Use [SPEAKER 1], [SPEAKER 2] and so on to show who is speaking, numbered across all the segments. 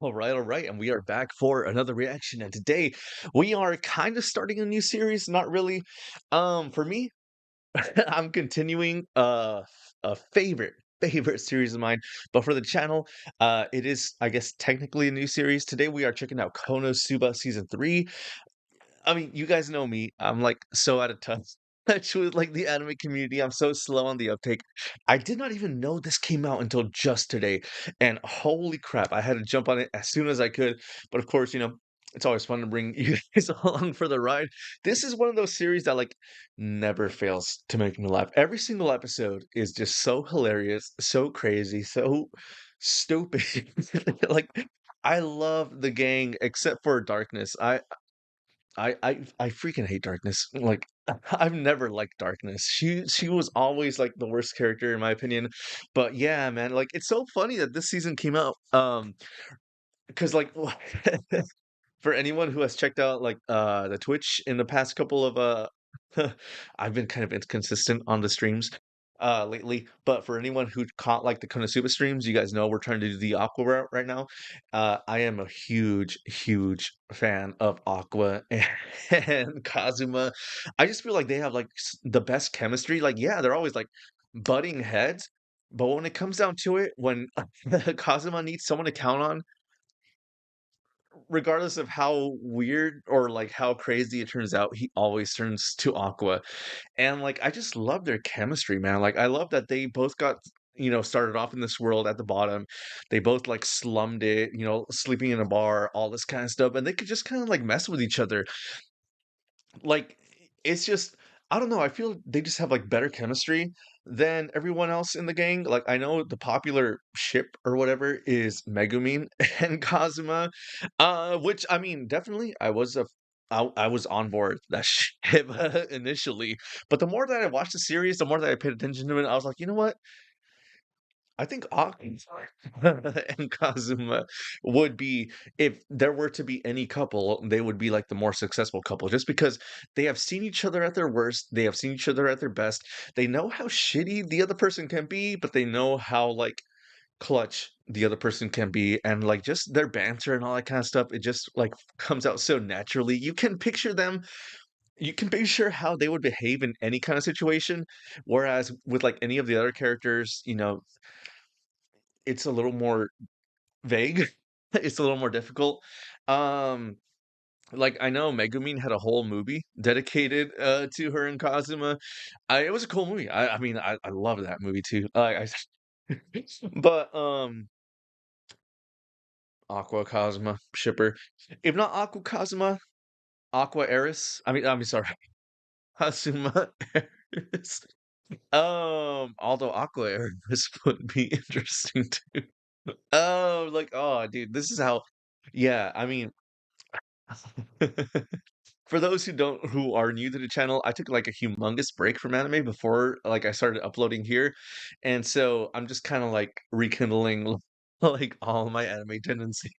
[SPEAKER 1] All right, and we are back for another reaction. And today we are kind of starting a new series, not really. For me, I'm continuing a favorite series of mine, but for the channel, it is, I guess, technically a new series. Today we are checking out Konosuba season 3. I mean, you guys know me. I'm like so out of touch with like the anime community. I'm so slow on the uptake. I did not even know this came out until just today. And holy crap, I had to jump on it as soon as I could. But of course, it's always fun to bring you guys along for the ride. This is one of those series that like never fails to make me laugh. Every single episode is just so hilarious, so crazy, so stupid. Like I love the gang except for Darkness. I freaking hate Darkness. Like I've never liked Darkness. She was always like the worst character in my opinion. But yeah, man, like it's so funny that this season came out. Because like for anyone who has checked out like the Twitch in the past couple of I've been kind of inconsistent on the streams lately, but for anyone who caught like the Konosuba streams, you guys know we're trying to do the Aqua route right now. I am a huge fan of Aqua and Kazuma. I just feel like they have like the best chemistry. Like yeah, they're always like butting heads, but when it comes down to it, when Kazuma needs someone to count on, regardless of how weird or like how crazy it turns out, he always turns to Aqua. And like I just love their chemistry, man. Like I love that they both got started off in this world at the bottom. They both like slummed it, sleeping in a bar, all this kind of stuff, and they could just kind of like mess with each other. Like it's just I don't know, I feel they just have like better chemistry than everyone else in the gang. Like I know the popular ship or whatever is Megumin and Kazuma, which I mean, definitely I was on board that ship initially, but the more that I watched the series, the more that I paid attention to it, I was like, you know what? I think Aqua and Kazuma would be, if there were to be any couple, they would be like the more successful couple, just because they have seen each other at their worst, they have seen each other at their best. They know how shitty the other person can be, but they know how like clutch the other person can be, and like just their banter and all that kind of stuff. It just like comes out so naturally. You can picture how they would behave in any kind of situation, whereas with like any of the other characters, it's a little more vague. It's a little more difficult. Um, like I know Megumin had a whole movie dedicated to her and Kazuma. It was a cool movie. I mean I love that movie too. But Aqua Kazuma shipper. If not Aqua Kazuma, Aqua Eris. I mean sorry, Kazuma Eris. Although Aqua Eris would be interesting too. Oh, like oh dude, this is how yeah, I mean for those who are new to the channel, I took like a humongous break from anime before like I started uploading here. And so I'm just kind of like rekindling like all my anime tendencies.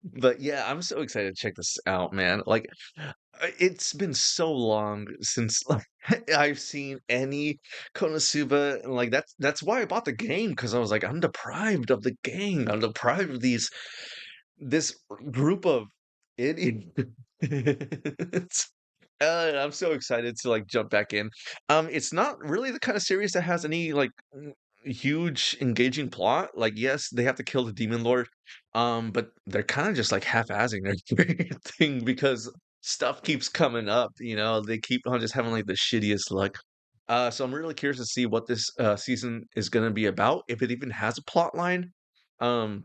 [SPEAKER 1] But yeah, I'm so excited to check this out, man. Like it's been so long since like I've seen any Konosuba, and like that's why I bought the game because I was like I'm deprived of the game. I'm deprived of this group of idiots. I'm so excited to like jump back in. It's not really the kind of series that has any like huge engaging plot. Like, yes, they have to kill the demon lord, but they're kind of just like half-assing everything because stuff keeps coming up. They keep on just having like the shittiest luck. So I'm really curious to see what this season is going to be about, if it even has a plot line. Um,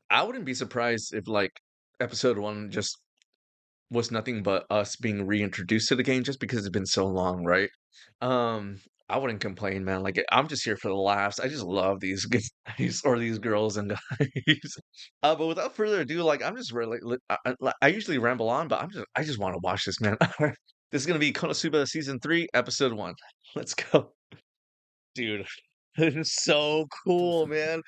[SPEAKER 1] I wouldn't be surprised if like episode one just was nothing but us being reintroduced to the game just because it's been so long, right? Um, I wouldn't complain, man. Like I'm just here for the laughs. I just love these guys or these girls and guys. But without further ado, like I'm just really, I usually ramble on, but I just want to watch this, man. This is gonna be Konosuba season 3, episode 1. Let's go, dude. This is so cool, man.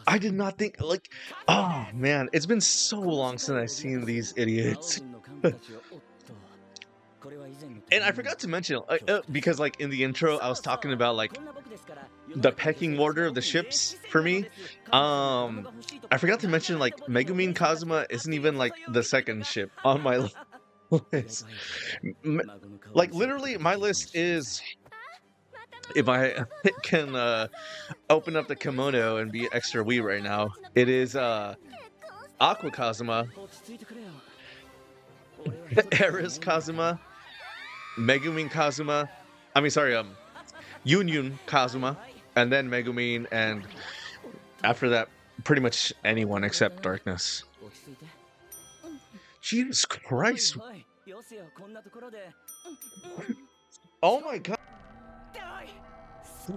[SPEAKER 1] I did not think like, oh man, it's been so long since I've seen these idiots. And I forgot to mention, because like in the intro, I was talking about like the pecking order of the ships for me. I forgot to mention like Megumin Kazuma isn't even like the second ship on my list. M- Like literally, my list is, if I can open up the kimono and be extra wee right now, it is AuquaxKazuma, ErizxKazuma, Megumin Kazuma. I mean, sorry, Union Kazuma, and then Megumin, and after that, pretty much anyone except Darkness. Jesus Christ! Oh my god!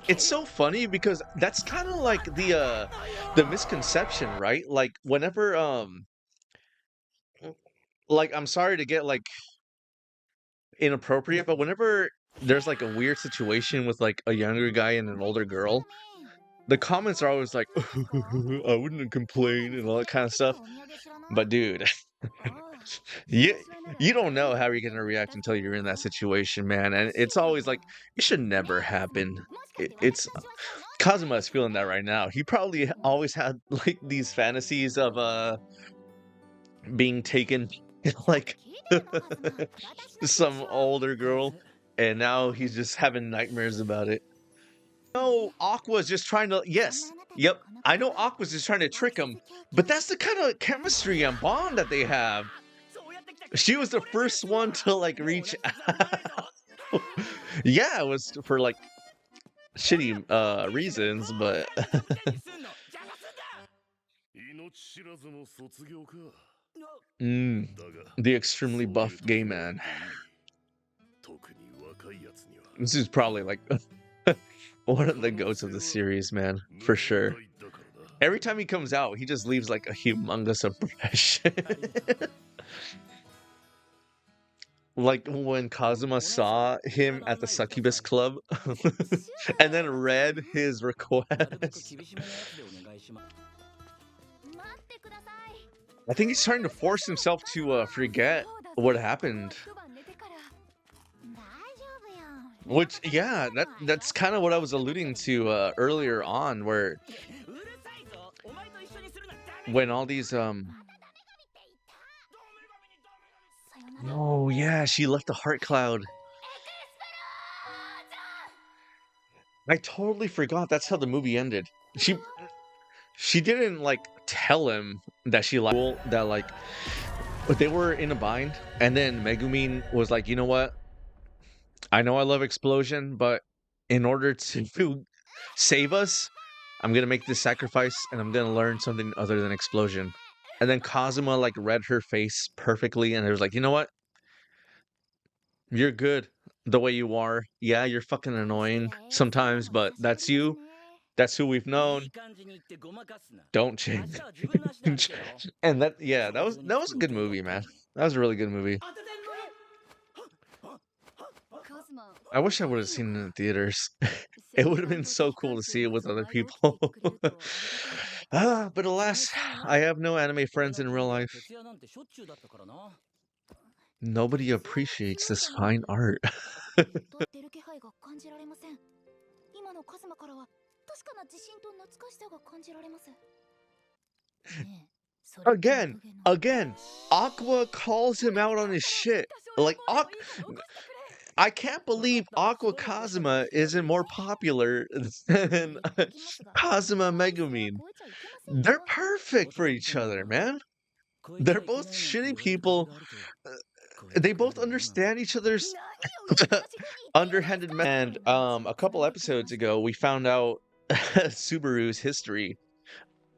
[SPEAKER 1] It's so funny because that's kind of like the misconception, right? Like whenever like I'm sorry to get like inappropriate, but whenever there's like a weird situation with like a younger guy and an older girl, the comments are always like, I wouldn't complain and all that kind of stuff. But dude, you you don't know how you're gonna react until you're in that situation, man. And it's always like it should never happen. It's Kazuma is feeling that right now. He probably always had like these fantasies of being taken like some older girl, and now he's just having nightmares about it. No, Aqua's just trying to. Yes, yep. I know Aqua's just trying to trick him, but that's the kind of chemistry and bond that they have. She was the first one to like reach out. Yeah, it was for like shitty reasons, but mm, the extremely buff gay man. This is probably like one of the goats of the series, man, for sure. Every time he comes out, he just leaves like a humongous impression. Like when Kazuma saw him at the Succubus Club and then read his request. I think he's trying to force himself to forget what happened. Which, yeah, that's kind of what I was alluding to earlier on, where when all these oh yeah, she left the heart cloud. I totally forgot that's how the movie ended. She didn't like tell him that she liked that, like, but they were in a bind, and then Megumin was like, you know what? I know I love Explosion, but in order to save us, I'm gonna make this sacrifice and I'm gonna learn something other than Explosion. And then Kazuma like read her face perfectly, and it was like, you know what? You're good the way you are. Yeah, you're fucking annoying sometimes, but that's you. That's who we've known. Don't change. And that, yeah, that was a good movie, man. That was a really good movie. I wish I would have seen it in theaters. It would have been so cool to see it with other people. But alas, I have no anime friends in real life. Nobody appreciates this fine art. Again, Aqua calls him out on his shit. Like, I can't believe AuquaxKazuma isn't more popular than Kazuma Megumin. They're perfect for each other, man. They're both shitty people. They both understand each other's underhanded. And a couple episodes ago, we found out Subaru's history.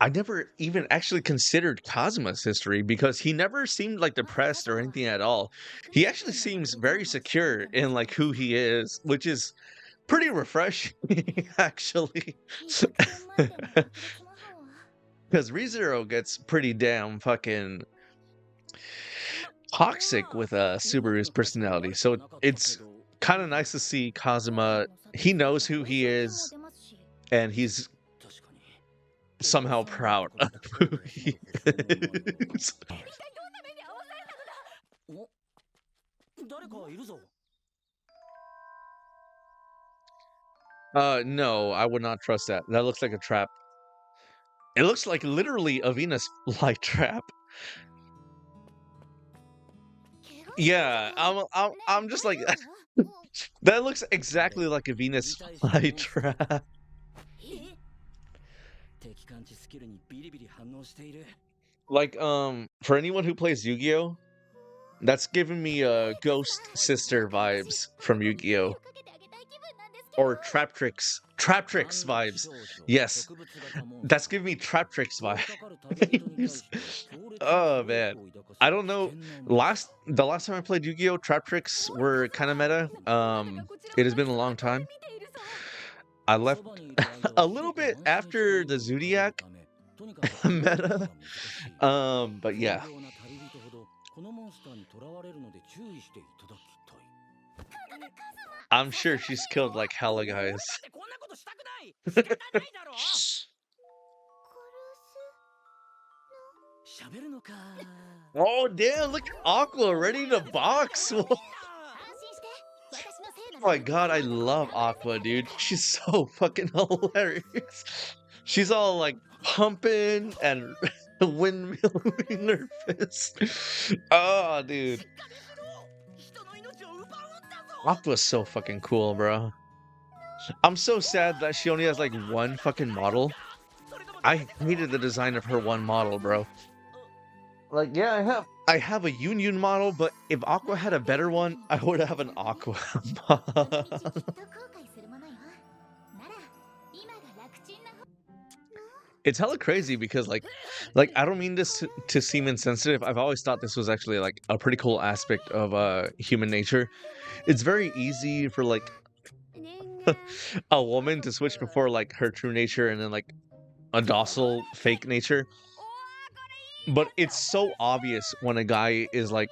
[SPEAKER 1] I never even actually considered Kazuma's history because he never seemed like depressed or anything at all. He actually seems very secure in like who he is, which is pretty refreshing actually. Because ReZero gets pretty damn fucking toxic with Subaru's personality. So it's kind of nice to see Kazuma. He knows who he is, and he's somehow proud of who he is. No, I would not trust that. That looks like a trap. It looks like literally a Venus flytrap. Yeah, I'm just like that looks exactly like a Venus flytrap. Like for anyone who plays Yu-Gi-Oh, that's giving me Ghost Sister vibes from Yu-Gi-Oh or Trap Tricks vibes. Yes, that's giving me Trap Tricks vibes. Oh man, I don't know. The last time I played Yu-Gi-Oh, Trap Tricks were kind of meta. It has been a long time. I left a little bit after the Zodiac meta. But yeah, I'm sure she's killed like hella guys. Oh damn! Look, Aqua ready to box. Oh my god, I love Aqua, dude. She's so fucking hilarious. She's all like pumping and windmilling her fist. Oh, dude. Aqua's so fucking cool, bro. I'm so sad that she only has like one fucking model. I hated the design of her one model, bro. Like, yeah, I have a Union model, but if Aqua had a better one, I would have an Aqua model. It's hella crazy because like I don't mean this to seem insensitive. I've always thought this was actually like a pretty cool aspect of human nature. It's very easy for like a woman to switch before like her true nature and then like a docile fake nature. But it's so obvious when a guy is like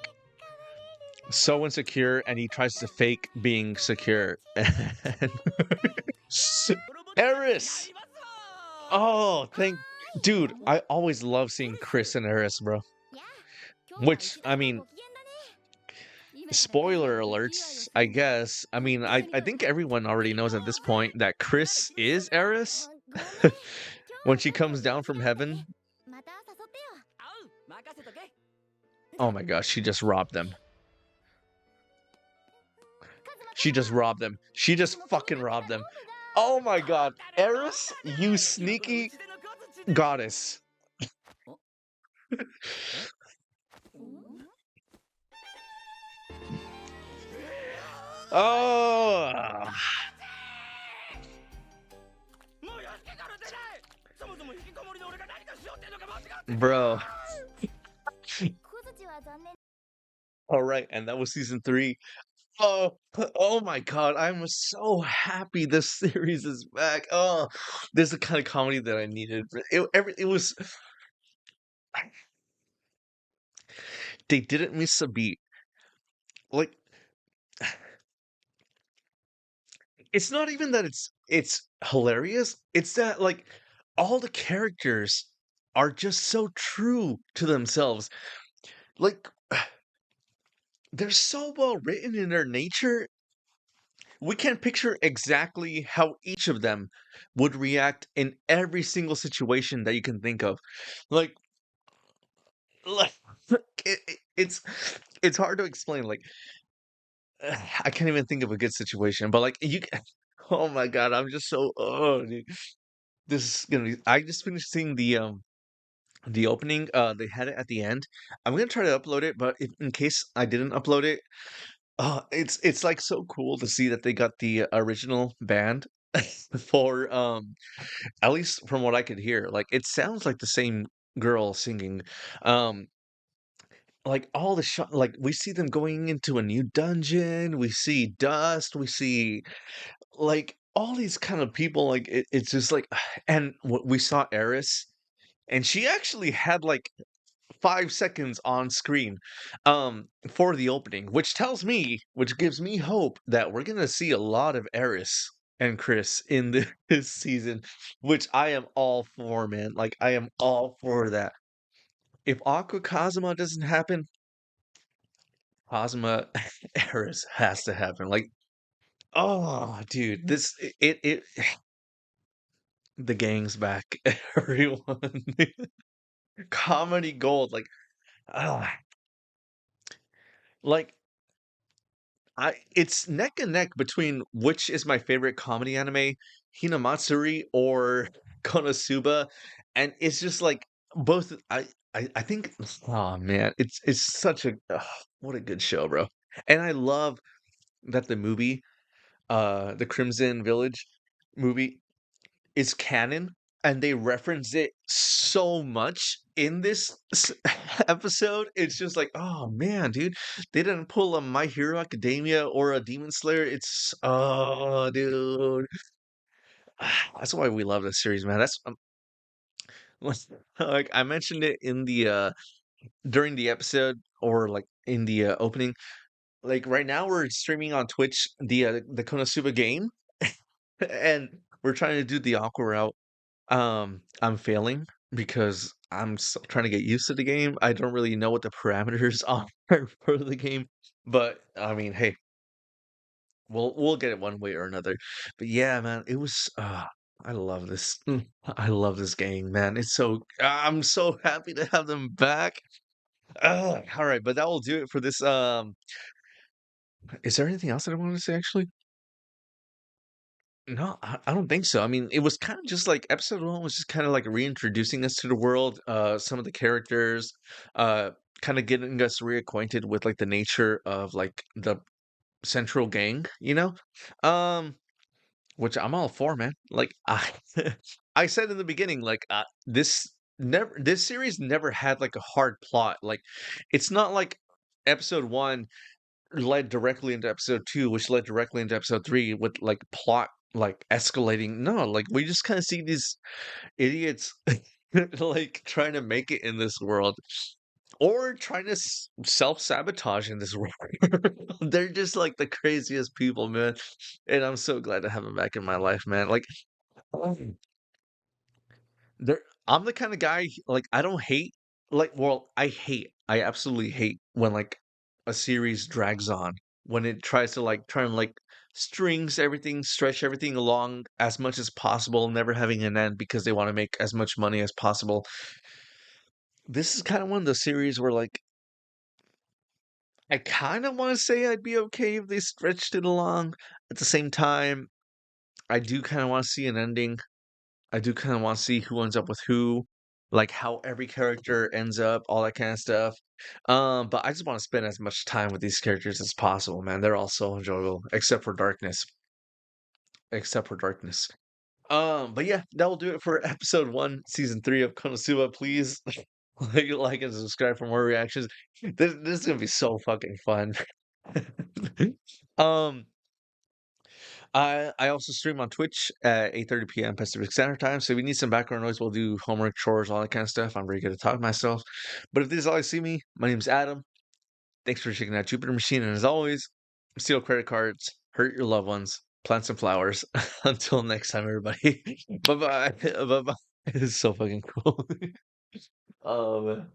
[SPEAKER 1] so insecure and he tries to fake being secure. And Eris! Oh, thank dude, I always love seeing Chris and Eris, bro. Which, I mean, spoiler alerts, I guess. I mean, I think everyone already knows at this point that Chris is Eris when she comes down from heaven. Oh my gosh, she just robbed them. She just robbed them. She just fucking robbed them. Oh my god, Eris, you sneaky goddess. Oh, bro. All right, and that was season 3. Oh, oh my god, I'm so happy this series is back. Oh, this is the kind of comedy that I needed. It was they didn't miss a beat. Like it's not even that it's hilarious. It's that like all the characters are just so true to themselves. Like they're so well written in their nature. We can picture exactly how each of them would react in every single situation that you can think of. Like, like it's hard to explain. Like, I can't even think of a good situation. But like, oh my god, I'm just so oh, dude. This is gonna be. I just finished seeing the opening. They had it at the end. I'm gonna try to upload it, but if, in case I didn't upload it, it's like so cool to see that they got the original band for at least from what I could hear. Like it sounds like the same girl singing. Um like all the shot like we see them going into a new dungeon, we see Dust, we see like all these kind of people like it's just like and we saw Eris and she actually had like 5 seconds on screen for the opening, which gives me hope that we're gonna see a lot of Eris and Chris in this season, which I am all for, man. Like I am all for that. If AuquaxKazuma doesn't happen, Cosma Eris has to happen. Like, oh, dude, it the gang's back. Everyone, comedy gold. Ah, like it's neck and neck between which is my favorite comedy anime, Hinamatsuri or Konosuba, and it's just like both. I think. Oh man, it's such a what a good show, bro. And I love that the movie, the Crimson Village movie, is canon, and they reference it so much in this episode. It's just like, oh man, dude, they didn't pull a My Hero Academia or a Demon Slayer. It's oh, dude, that's why we love this series, man. That's like I mentioned it in the during the episode or like in the opening. Like right now, we're streaming on Twitch the Konosuba game, and we're trying to do the Aqua route. I'm failing because I'm still trying to get used to the game. I don't really know what the parameters are for the game, but I mean, hey, we'll get it one way or another. But yeah, man, it was. I love this. I love this game, man. It's so. I'm so happy to have them back. All right, but that will do it for this. Is there anything else that I wanted to say? Actually, no, I don't think so. I mean, it was kind of just like episode one was just kind of like reintroducing us to the world, some of the characters, uh, kind of getting us reacquainted with like the nature of like the central gang, which I'm all for, man. Like I, I said in the beginning, like this series never had like a hard plot. Like it's not like episode one led directly into episode two, which led directly into episode three with like plot like escalating. No, like we just kind of see these idiots like trying to make it in this world or trying to self-sabotage in this world. They're just like the craziest people, man. And I'm so glad to have them back in my life, man. Like there, I'm the kind of guy like I don't hate I absolutely hate when like a series drags on when it tries to like try and like stretch everything along as much as possible, never having an end because they want to make as much money as possible. This is kind of one of the series where like I kind of want to say I'd be okay if they stretched it along. At the same time, I do kind of want to see an ending. I do kind of want to see who ends up with who, like how every character ends up, all that kind of stuff. But I just want to spend as much time with these characters as possible, man. They're all so enjoyable, except for Darkness. Except for Darkness. But yeah, that will do it for episode one, season three of Konosuba. Please like and subscribe for more reactions. This is gonna be so fucking fun. um I also stream on Twitch at 8:30 p.m. Pacific Standard Time. So if you need some background noise, we'll do homework, chores, all that kind of stuff. I'm very good at talking myself. But if this is all you see me, my name's Adam. Thanks for checking out Jupiter Machine. And as always, steal credit cards, hurt your loved ones, plant some flowers. Until next time, everybody. Bye bye. Bye bye. It's so fucking cool. Oh man.